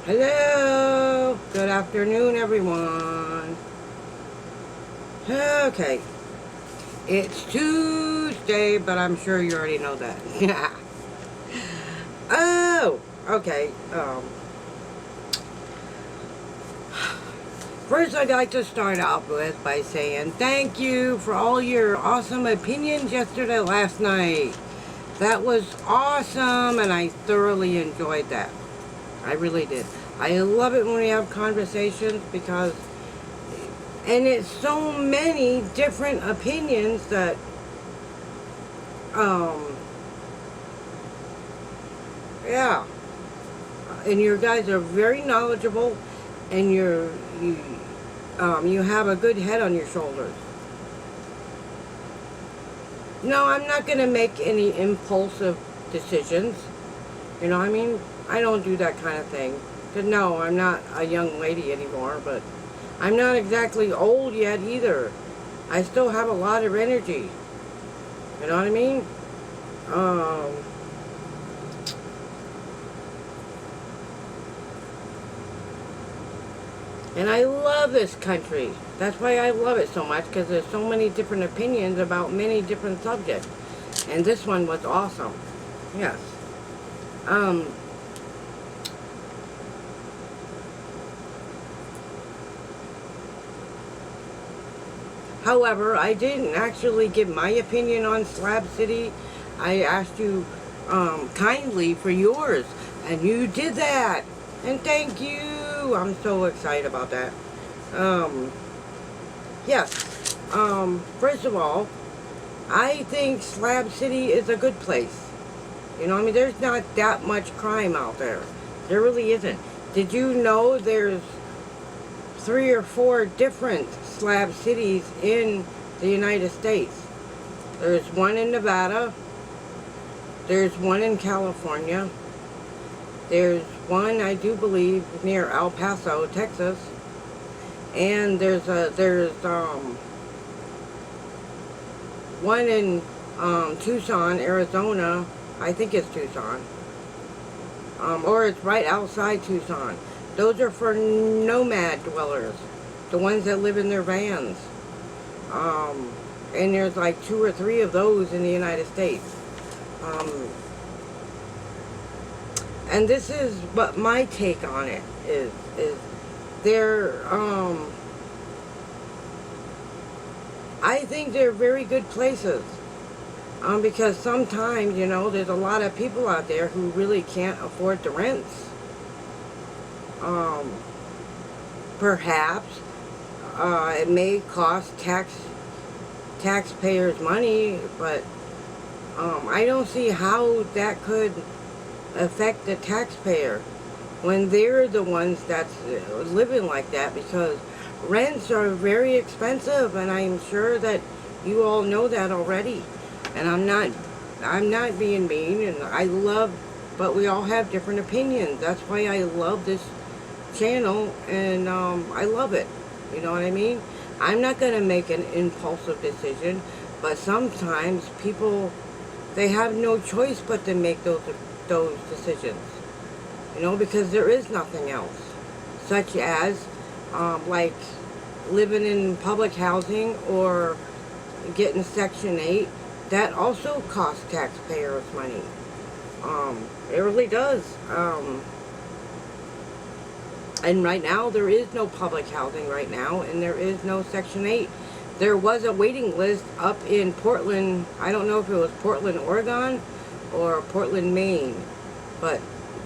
Hello, good afternoon, everyone. Okay, it's Tuesday, but I'm sure you already know that. Oh, okay. First, I'd like to start off with by saying thank you for all your awesome opinions last night. That was awesome, and I thoroughly enjoyed that. I really did. I love it when we have conversations because, and it's so many different opinions that, yeah. And your guys are very knowledgeable, and you have a good head on your shoulders. No, I'm not gonna make any impulsive decisions. You know what I mean? I don't do that kind of thing. 'Cause no, I'm not a young lady anymore, but I'm not exactly old yet either. I still have a lot of energy. You know what I mean? And I love this country. That's why I love it so much, because there's so many different opinions about many different subjects. And this one was awesome. Yes. However, I didn't actually give my opinion on Slab City. I asked you kindly for yours, and you did that. And thank you. I'm so excited about that. Yes. First of all, I think Slab City is a good place. You know, I mean, there's not that much crime out there. There really isn't. Did you know there's 3 or 4 different slab cities in the United States? There's one in Nevada. There's one in California. There's one, I do believe, near El Paso, Texas. And there's one in Tucson, Arizona. I think it's Tucson. Or it's right outside Tucson. Those are for nomad dwellers, the ones that live in their vans. And there's like 2 or 3 of those in the United States. And this is what my take on it is they're, I think they're very good places. Because sometimes, you know, there's a lot of people out there who really can't afford the rents. Perhaps it may cost taxpayers money, but I don't see how that could affect the taxpayer when they're the ones that's living like that, because rents are very expensive, and I'm sure that you all know that already. And I'm not being mean, and I love, but we all have different opinions. That's why I love this channel, and I love it. You know what I mean? I'm not going to make an impulsive decision, but sometimes people, they have no choice but to make those decisions. You know, because there is nothing else. Such as, like, living in public housing or getting Section 8. That also costs taxpayers money. It really does. And right now, there is no public housing right now, and there is no Section 8. There was a waiting list up in Portland. I don't know if it was Portland, Oregon, or Portland, Maine. But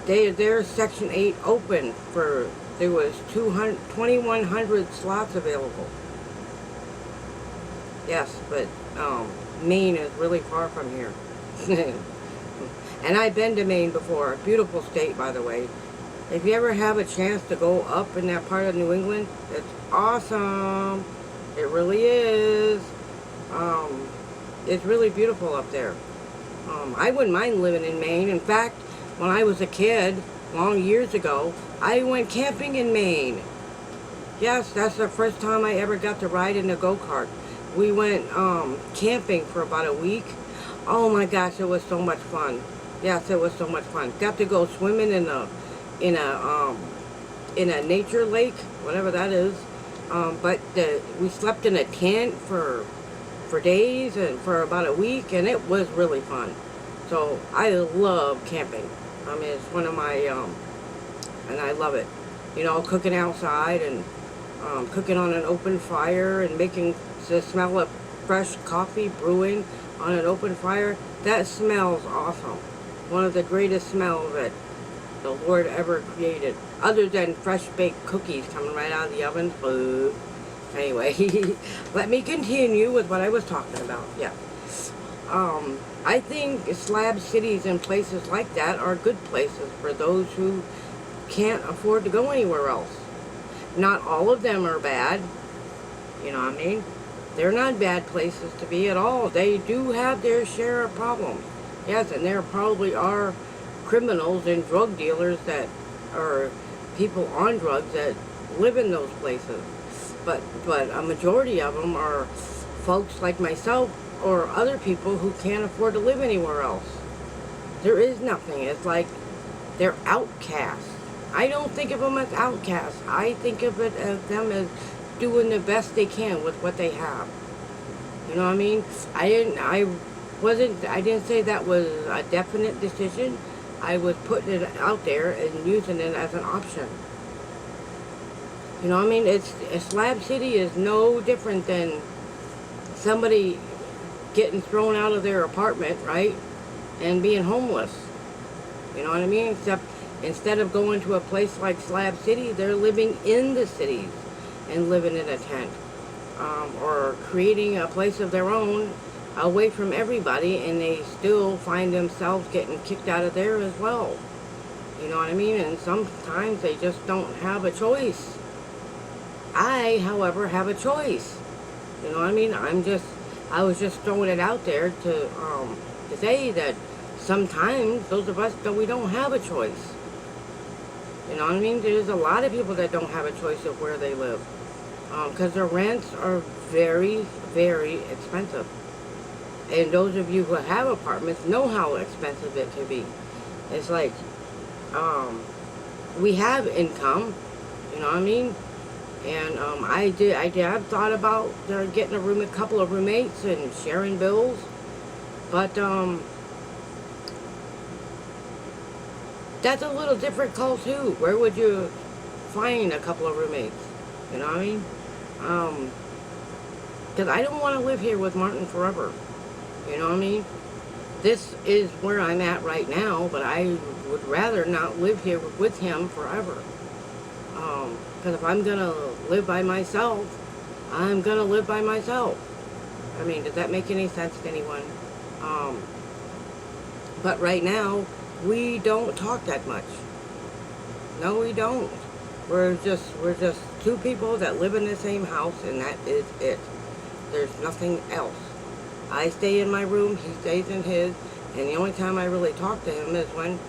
there's Section 8 open for, there was 2,100 slots available. Yes, but Maine is really far from here. And I've been to Maine before. Beautiful state, by the way. If you ever have a chance to go up in that part of New England, it's awesome. It really is. It's really beautiful up there. I wouldn't mind living in Maine. In fact, when I was a kid, long years ago, I went camping in Maine. Yes, that's the first time I ever got to ride in a go-kart. We went camping for about a week. Oh my gosh, it was so much fun. Yes, it was so much fun. Got to go swimming in a in a nature lake, whatever that is. But we slept in a tent for days and for about a week, and it was really fun. So I love camping. I mean, it's one of my, and I love it. You know, cooking outside and cooking on an open fire and making the smell of fresh coffee brewing on an open fire. That smells awesome. One of the greatest smells that the Lord ever created, other than fresh baked cookies coming right out of the oven. Boo. Anyway, let me continue with what I was talking about. Yeah. I think slab cities and places like that are good places for those who can't afford to go anywhere else. Not all of them are bad. You know what I mean? They're not bad places to be at all. They do have their share of problems. Yes, and there probably are criminals and drug dealers that are people on drugs that live in those places. But a majority of them are folks like myself or other people who can't afford to live anywhere else. There is nothing. It's like they're outcasts. I don't think of them as outcasts. I think of it as them as doing the best they can with what they have. You know what I mean? I didn't say that was a definite decision. I was putting it out there and using it as an option. You know what I mean? A slab city is no different than somebody getting thrown out of their apartment, right? And being homeless. You know what I mean? Except instead of going to a place like Slab City, they're living in the cities and living in a tent. Or creating a place of their own away from everybody, and they still find themselves getting kicked out of there as well. You know what I mean? And sometimes they just don't have a choice. I, however, have a choice. You know what I mean? I was just throwing it out there to say that sometimes those of us, we don't have a choice. You know what I mean? There's a lot of people that don't have a choice of where they live. Because their rents are very, very expensive. And those of you who have apartments know how expensive it can be. It's like, we have income, you know what I mean? And I have thought about getting a couple of roommates and sharing bills. But that's a little different call too. Where would you find a couple of roommates? You know what I mean? Because I don't want to live here with Martin forever. You know what I mean? This is where I'm at right now, but I would rather not live here with him forever. Because if I'm going to live by myself, I'm going to live by myself. I mean, does that make any sense to anyone? But right now, we don't talk that much. No, we don't. We're just two people that live in the same house, and that is it. There's nothing else. I stay in my room, he stays in his, and the only time I really talk to him is when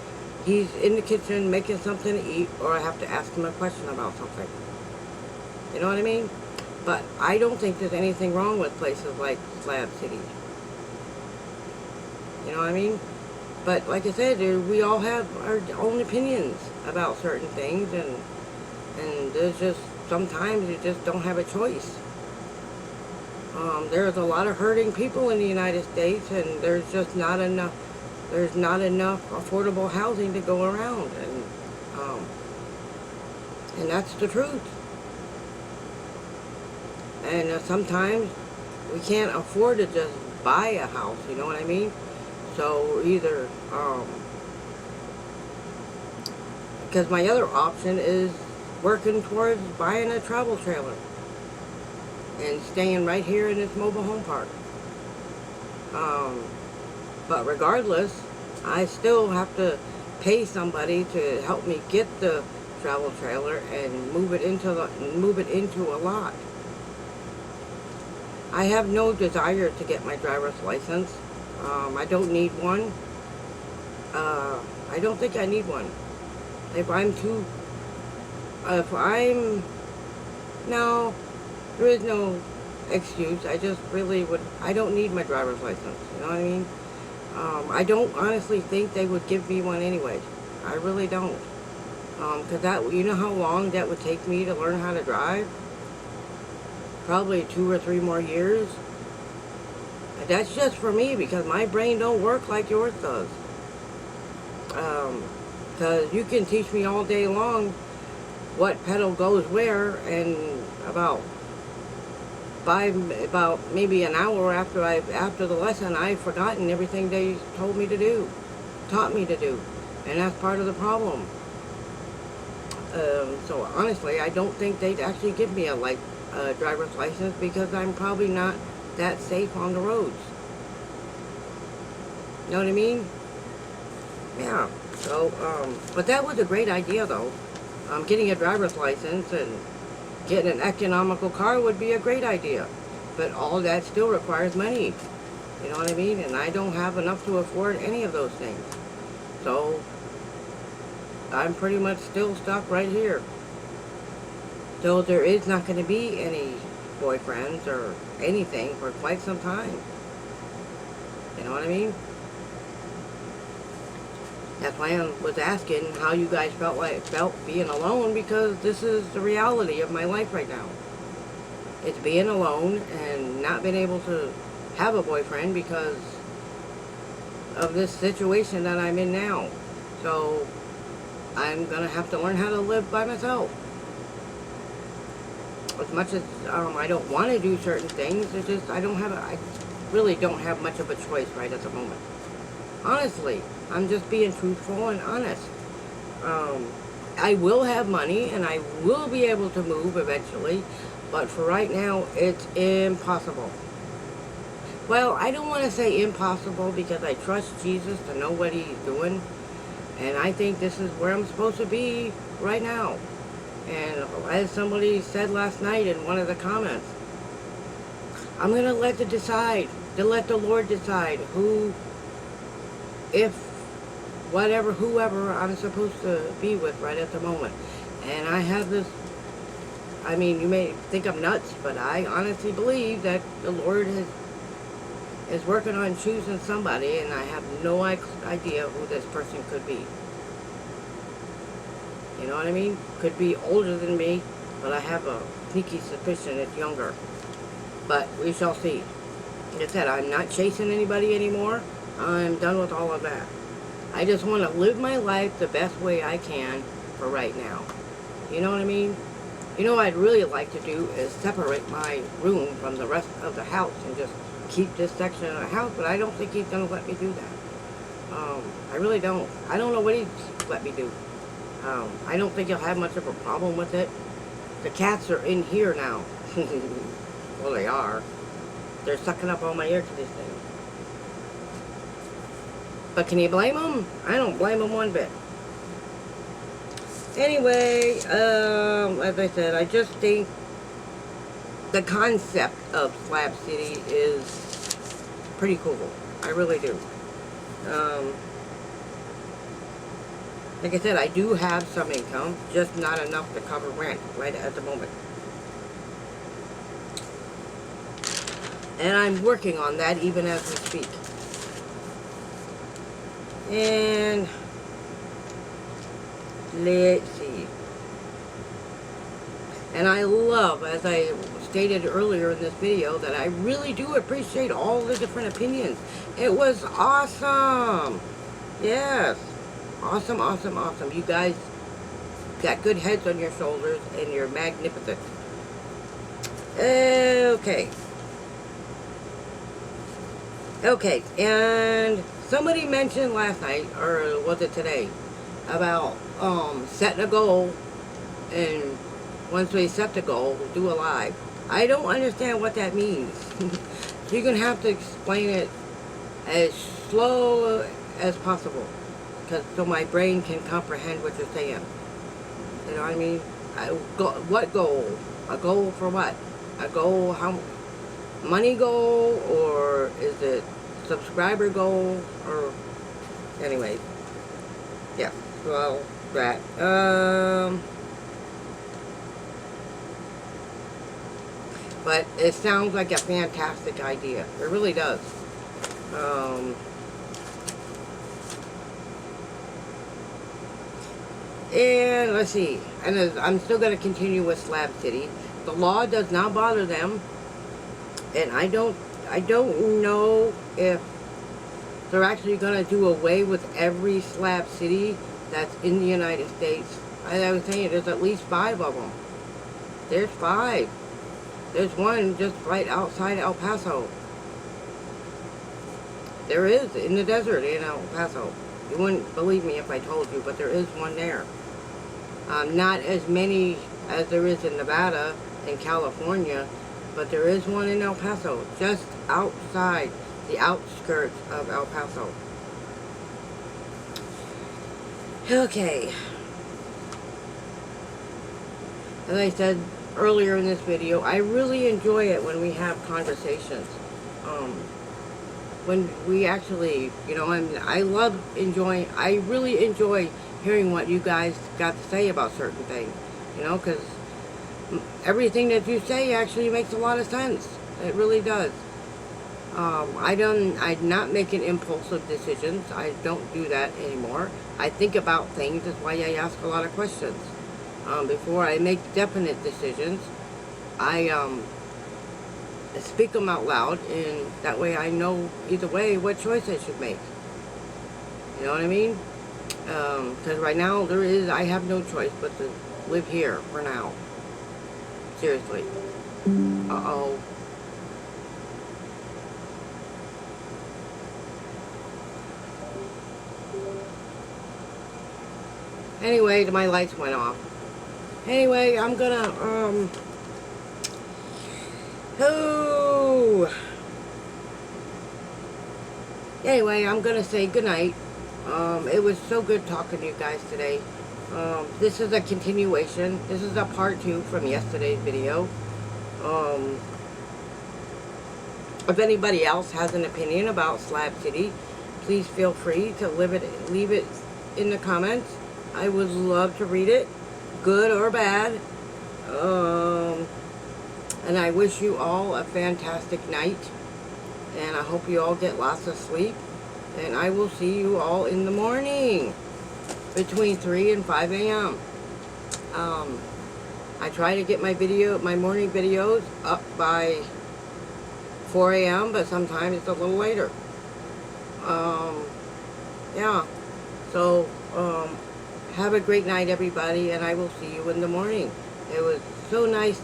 he's in the kitchen making something to eat, or I have to ask him a question about something. You know what I mean? But I don't think there's anything wrong with places like Slab City. You know what I mean? But like I said, we all have our own opinions about certain things, and there's just, sometimes you just don't have a choice. There's a lot of hurting people in the United States, and there's just not enough affordable housing to go around, and that's the truth. And sometimes we can't afford to just buy a house, you know what I mean? So either, because my other option is working towards buying a travel trailer and staying right here in this mobile home park. But regardless, I still have to pay somebody to help me get the travel trailer and move it into a lot. I have no desire to get my driver's license. I don't need one. I don't think I need one. No, there is no excuse. I just really I don't need my driver's license. You know what I mean? I don't honestly think they would give me one anyway. I really don't. Because that, you know how long that would take me to learn how to drive? Probably 2 or 3 more years. And that's just for me because my brain don't work like yours does. Because you can teach me all day long what pedal goes where, and about maybe an hour after the lesson, I've forgotten everything they told me to do, taught me to do, and that's part of the problem. So honestly, I don't think they'd actually give me a driver's license because I'm probably not that safe on the roads. You know what I mean? Yeah. So, but that was a great idea, though. Getting a driver's license and getting an economical car would be a great idea. But all that still requires money. You know what I mean? And I don't have enough to afford any of those things. So, I'm pretty much still stuck right here. So there is not going to be any boyfriends or anything for quite some time. You know what I mean? That's why I was asking how you guys felt being alone, because this is the reality of my life right now. It's being alone and not being able to have a boyfriend because of this situation that I'm in now. So I'm gonna have to learn how to live by myself. As much as I don't want to do certain things, it's just I really don't have much of a choice right at the moment. Honestly, I'm just being truthful and honest. I will have money and I will be able to move eventually, but for right now, it's impossible. Well, I don't want to say impossible because I trust Jesus to know what he's doing, and I think this is where I'm supposed to be right now. And as somebody said last night in one of the comments, I'm going to let the Lord decide whoever I'm supposed to be with right at the moment. And I have this, I mean, you may think I'm nuts, but I honestly believe that the Lord is working on choosing somebody, and I have no idea who this person could be. You know what I mean? Could be older than me, but I have a sneaky suspicion it's younger. But we shall see. Like I said, I'm not chasing anybody anymore. I'm done with all of that. I just want to live my life the best way I can for right now. You know what I mean? You know what I'd really like to do is separate my room from the rest of the house and just keep this section of the house, but I don't think he's going to let me do that. I really don't. I don't know what he'd let me do. I don't think he'll have much of a problem with it. The cats are in here now. Well, they are. They're sucking up all my air conditioning. But can you blame them? I don't blame them one bit. Anyway, as I said, I just think the concept of Slab City is pretty cool. I really do. Like I said, I do have some income, just not enough to cover rent right at the moment. And I'm working on that even as we speak. And let's see. And I love, as I stated earlier in this video, that I really do appreciate all the different opinions. It was awesome. Yes. Awesome, awesome, awesome. You guys got good heads on your shoulders and you're magnificent. Okay. Okay, and somebody mentioned last night, or was it today, about setting a goal, and once we set the goal, do a live. I don't understand what that means. You're going to have to explain it as slow as possible, so my brain can comprehend what you're saying. You know what I mean? What goal? A goal for what? A goal, money goal, or is it subscriber goal, or anyway, yeah, well, that, but it sounds like a fantastic idea. It really does. And let's see. And I'm still going to continue with Slab City. The law does not bother them. And I don't know if they're actually going to do away with every slab city that's in the United States. I was saying there's at least 5 of them. There's 5. There's one just right outside El Paso. There is, in the desert in El Paso. You wouldn't believe me if I told you, but there is one there. Not as many as there is in Nevada and California, but there is one in El Paso, just outside the outskirts of El Paso. Okay. As I said earlier in this video, I really enjoy it when we have conversations. When we actually, you know, I really enjoy hearing what you guys got to say about certain things, you know, because everything that you say actually makes a lot of sense. It really does. I'm not making impulsive decisions. I don't do that anymore. I think about things. That's why I ask a lot of questions. Before I make definite decisions, I speak them out loud, and that way I know either way what choice I should make. You know what I mean? Because right now I have no choice but to live here for now. Seriously. Uh-oh. Anyway, my lights went off. Anyway, I'm gonna, Anyway, I'm gonna say goodnight. It was so good talking to you guys today. This is a continuation. This is a part 2 from yesterday's video. If anybody else has an opinion about Slab City, please feel free to leave it in the comments. I would love to read it, good or bad. And I wish you all a fantastic night. And I hope you all get lots of sleep. And I will see you all in the morning between 3 and 5 a.m. I try to get my morning videos up by 4 a.m. but sometimes it's a little later. Yeah. So, have a great night, everybody, and I will see you in the morning. It was so nice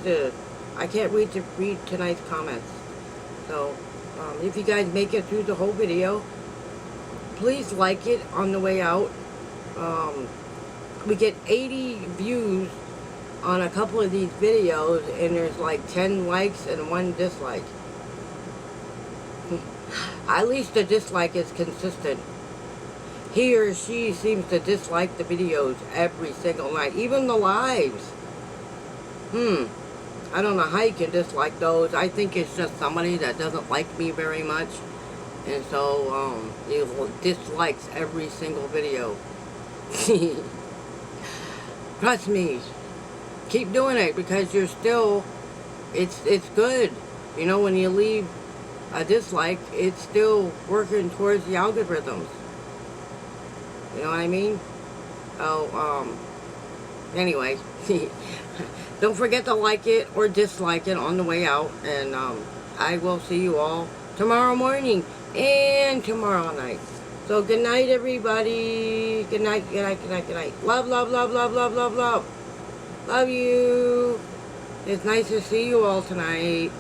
I can't wait to read tonight's comments. So, if you guys make it through the whole video, please like it on the way out. We get 80 views on a couple of these videos, and there's like 10 likes and 1 dislike. At least the dislike is consistent. He or she seems to dislike the videos every single night, even the lives. I don't know how you can dislike those. I think it's just somebody that doesn't like me very much, and so he dislikes every single video. Trust me, keep doing it, because you're still, it's good. You know, when you leave a dislike, it's still working towards the algorithms. You know what I mean? Oh, anyway, don't forget to like it or dislike it on the way out, and I will see you all tomorrow morning and tomorrow night. So good night, everybody. Good night, good night, good night, good night. Love, love, love, love, love, love, love. Love you. It's nice to see you all tonight.